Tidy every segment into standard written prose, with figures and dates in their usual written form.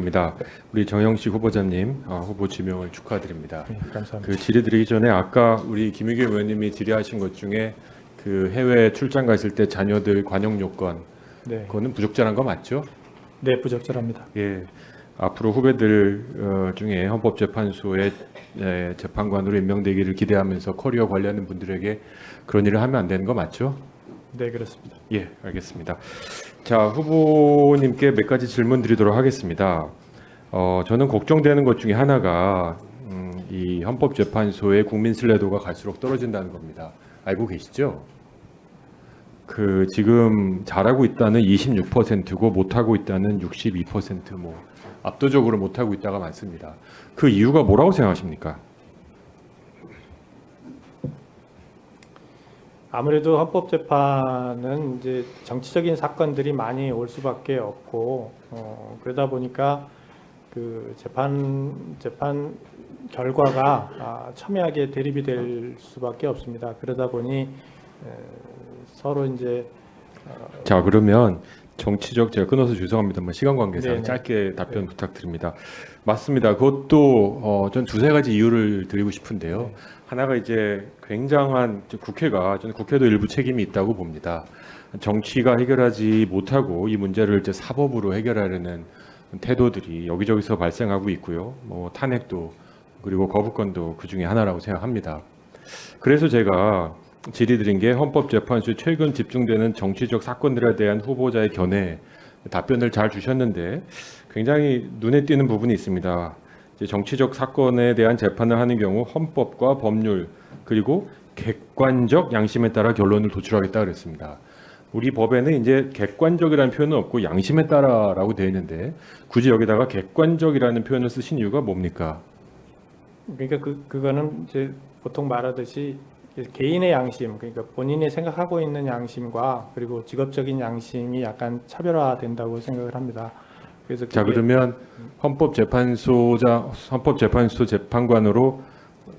감사드립니다. 우리 정영식 후보자님 후보 지명을 축하드립니다. 네, 감사합니다. 그 질의드리기 전에 아까 우리 김의겸 의원님이 질의하신 것 중에 그 해외 출장 갔을 때 자녀들 관용 요건 네, 그거는 부적절한 거 맞죠? 네, 부적절합니다. 예. 앞으로 후배들 중에 헌법재판소의 재판관으로 임명되기를 기대하면서 커리어 관리하는 분들에게 그런 일을 하면 안 되는 거 맞죠? 네, 그렇습니다. 예, 알겠습니다. 자, 후보님께 몇 가지 질문 드리도록 하겠습니다. 저는 걱정되는 것 중에 하나가 이 헌법재판소의 국민 신뢰도가 갈수록 떨어진다는 겁니다. 알고 계시죠? 그 지금 잘하고 있다는 26%고 못하고 있다는 62%, 뭐 압도적으로 못하고 있다가 많습니다. 그 이유가 뭐라고 생각하십니까? 아무래도 헌법재판은 이제 정치적인 사건들이 많이 올 수밖에 없고 그러다 보니까 그 재판 결과가 첨예하게 대립이 될 수밖에 없습니다. 그러다 보니 서로 이제 자, 그러면 정치적, 제가 끊어서 죄송합니다만 시간 관계상 네네. 짧게 답변 부탁드립니다. 맞습니다. 그것도 전 두세 가지 이유를 드리고 싶은데요. 네. 하나가 이제 굉장한 국회가, 저는 국회도 일부 책임이 있다고 봅니다. 정치가 해결하지 못하고 이 문제를 이제 사법으로 해결하려는 태도들이 여기저기서 발생하고 있고요. 뭐 탄핵도 그리고 거부권도 그 중에 하나라고 생각합니다. 그래서 제가 질의드린 게 헌법재판소에 최근 집중되는 정치적 사건들에 대한 후보자의 견해 답변을 잘 주셨는데 굉장히 눈에 띄는 부분이 있습니다. 이제 정치적 사건에 대한 재판을 하는 경우 헌법과 법률 그리고 객관적 양심에 따라 결론을 도출하겠다 그랬습니다. 우리 법에는 이제 객관적이라는 표현은 없고 양심에 따라라고 되어 있는데 굳이 여기다가 객관적이라는 표현을 쓰신 이유가 뭡니까? 그러니까 그거는 이제 보통 말하듯이 개인의 양심, 그러니까 본인이 생각하고 있는 양심과 그리고 직업적인 양심이 약간 차별화된다고 생각을 합니다. 그래서 자, 그러면 헌법재판소 재판관으로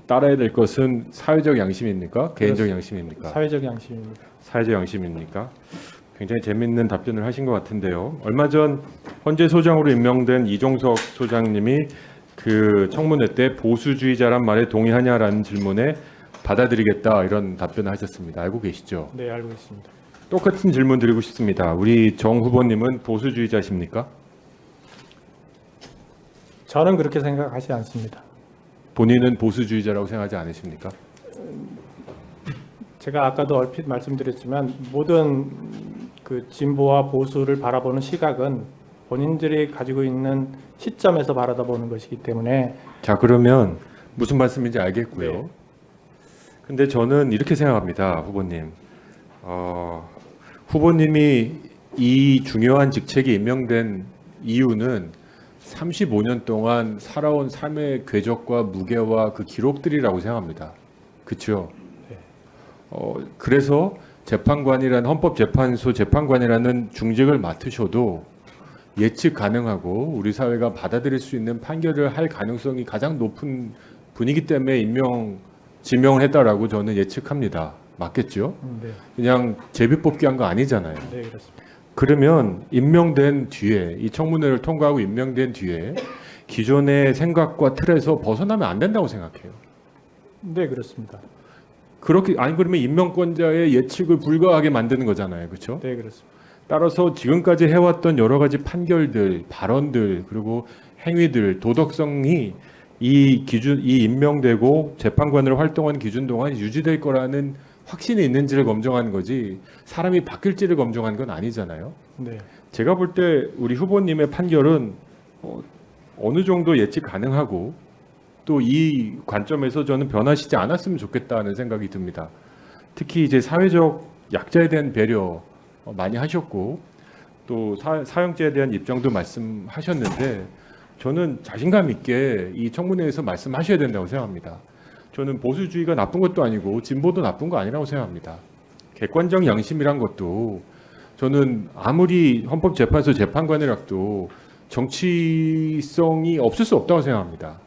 따라야 될 것은 사회적 양심입니까? 개인적 양심입니까? 사회적 양심입니다. 사회적 양심입니까? 굉장히 재밌는 답변을 하신 것 같은데요. 얼마 전 헌재 소장으로 임명된 이종석 소장님이 그 청문회 때 보수주의자란 말에 동의하냐라는 질문에 받아들이겠다 이런 답변을 하셨습니다. 알고 계시죠? 네, 알고 있습니다. 똑같은 질문 드리고 싶습니다. 우리 정 후보님은 보수주의자십니까? 저는 그렇게 생각하지 않습니다. 본인은 보수주의자라고 생각하지 않으십니까? 제가 아까도 얼핏 말씀드렸지만 모든 그 진보와 보수를 바라보는 시각은 본인들이 가지고 있는 시점에서 바라보는 것이기 때문에 자, 그러면 무슨 말씀인지 알겠고요. 네. 근데 저는 이렇게 생각합니다, 후보님. 후보님이 이 중요한 직책에 임명된 이유는 35년 동안 살아온 삶의 궤적과 무게와 그 기록들이라고 생각합니다. 그렇죠? 네. 그래서 재판관이라는 헌법재판소 재판관이라는 중직을 맡으셔도 예측 가능하고 우리 사회가 받아들일 수 있는 판결을 할 가능성이 가장 높은 분이기 때문에 지명을 했다라고 저는 예측합니다. 맞겠죠? 네, 그냥 제비뽑기 한 거 아니잖아요. 네, 그렇습니다. 그러면 임명된 뒤에 이 청문회를 통과하고 임명된 뒤에 기존의 생각과 틀에서 벗어나면 안 된다고 생각해요. 네, 그렇습니다. 그렇게 아니 그러면 임명권자의 예측을 불가하게 만드는 거잖아요. 그렇죠? 네, 그렇습니다. 따라서 지금까지 해왔던 여러 가지 판결들, 발언들 그리고 행위들, 도덕성이 이 임명되고 재판관으로 활동한 기준 동안 유지될 거라는 확신이 있는지를 검증하는 거지 사람이 바뀔지를 검증하는 건 아니잖아요. 네, 제가 볼 때 우리 후보님의 판결은 어느 정도 예측 가능하고 또 이 관점에서 저는 변하시지 않았으면 좋겠다는 생각이 듭니다. 특히 이제 사회적 약자에 대한 배려 많이 하셨고 또 사형제에 대한 입장도 말씀하셨는데 저는 자신감 있게 이 청문회에서 말씀하셔야 된다고 생각합니다. 저는 보수주의가 나쁜 것도 아니고 진보도 나쁜 거 아니라고 생각합니다. 객관적 양심이란 것도 저는 아무리 헌법재판소 재판관이라도 정치성이 없을 수 없다고 생각합니다.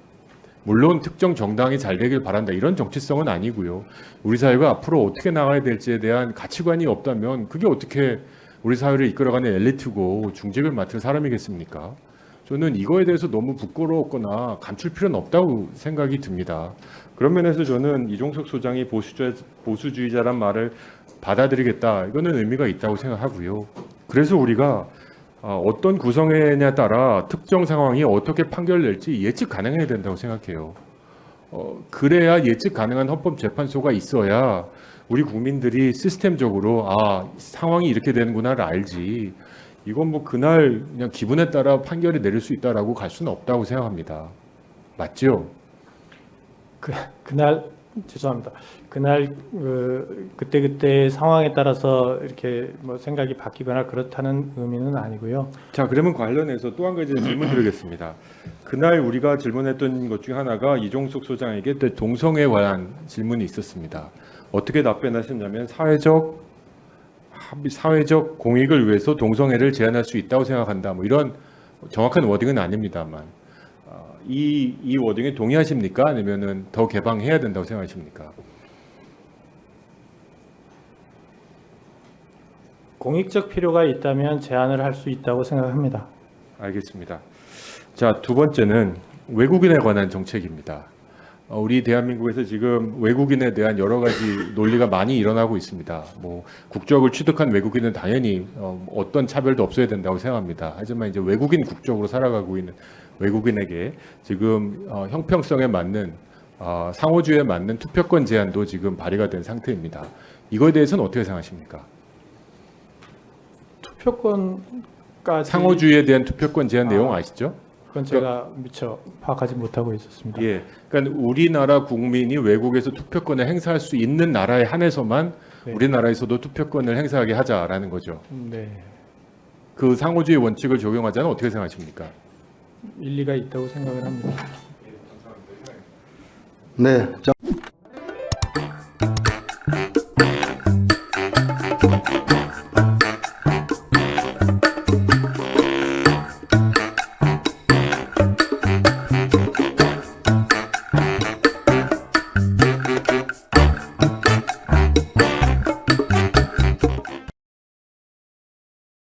물론 특정 정당이 잘 되길 바란다 이런 정치성은 아니고요. 우리 사회가 앞으로 어떻게 나가야 될지에 대한 가치관이 없다면 그게 어떻게 우리 사회를 이끌어가는 엘리트고 중직을 맡을 사람이겠습니까? 저는 이거에 대해서 너무 부끄러웠거나 감출 필요는 없다고 생각이 듭니다. 그런 면에서 저는 이종석 소장이 보수주의자란 말을 받아들이겠다. 이거는 의미가 있다고 생각하고요. 그래서 우리가 어떤 구성에냐에 따라 특정 상황이 어떻게 판결될지 예측 가능해야 된다고 생각해요. 그래야 예측 가능한 헌법재판소가 있어야 우리 국민들이 시스템적으로 상황이 이렇게 되는구나를 알지. 이건 뭐 그날 그냥 기분에 따라 판결이 내릴 수 있다라고 갈 수는 없다고 생각합니다. 맞죠? 그날 죄송합니다. 그날 그때 상황에 따라서 이렇게 뭐 생각이 바뀌거나 그렇다는 의미는 아니고요. 자, 그러면 관련해서 또 한 가지 질문 드리겠습니다. 그날 우리가 질문했던 것 중 하나가 이종석 소장에게 동성애에 관한 질문이 있었습니다. 어떻게 답변하셨냐면 사회적 공익을 위해서 동성애를 제한할 수 있다고 생각한다. 뭐 이런 정확한 워딩은 아닙니다만 이 워딩에 동의하십니까? 아니면은 더 개방해야 된다고 생각하십니까? 공익적 필요가 있다면 제한을 할 수 있다고 생각합니다. 알겠습니다. 자, 두 번째는 외국인에 관한 정책입니다. 우리 대한민국에서 지금 외국인에 대한 여러 가지 논리가 많이 일어나고 있습니다. 뭐 국적을 취득한 외국인은 당연히 어떤 차별도 없어야 된다고 생각합니다. 하지만 이제 외국인 국적으로 살아가고 있는 외국인에게 지금 형평성에 맞는 상호주의에 맞는 투표권 제한도 지금 발의가 된 상태입니다. 이거에 대해서는 어떻게 생각하십니까? 투표권까지 상호주의에 대한 투표권 제한 내용 아시죠? 그건 제가 미처 파악하지 못하고 있었습니다. 예, 그러니까 우리나라 국민이 외국에서 투표권을 행사할 수 있는 나라에 한해서만 네. 우리나라에서도 투표권을 행사하게 하자라는 거죠. 네, 그 상호주의 원칙을 적용하자는 어떻게 생각하십니까? 일리가 있다고 생각을 합니다. 네,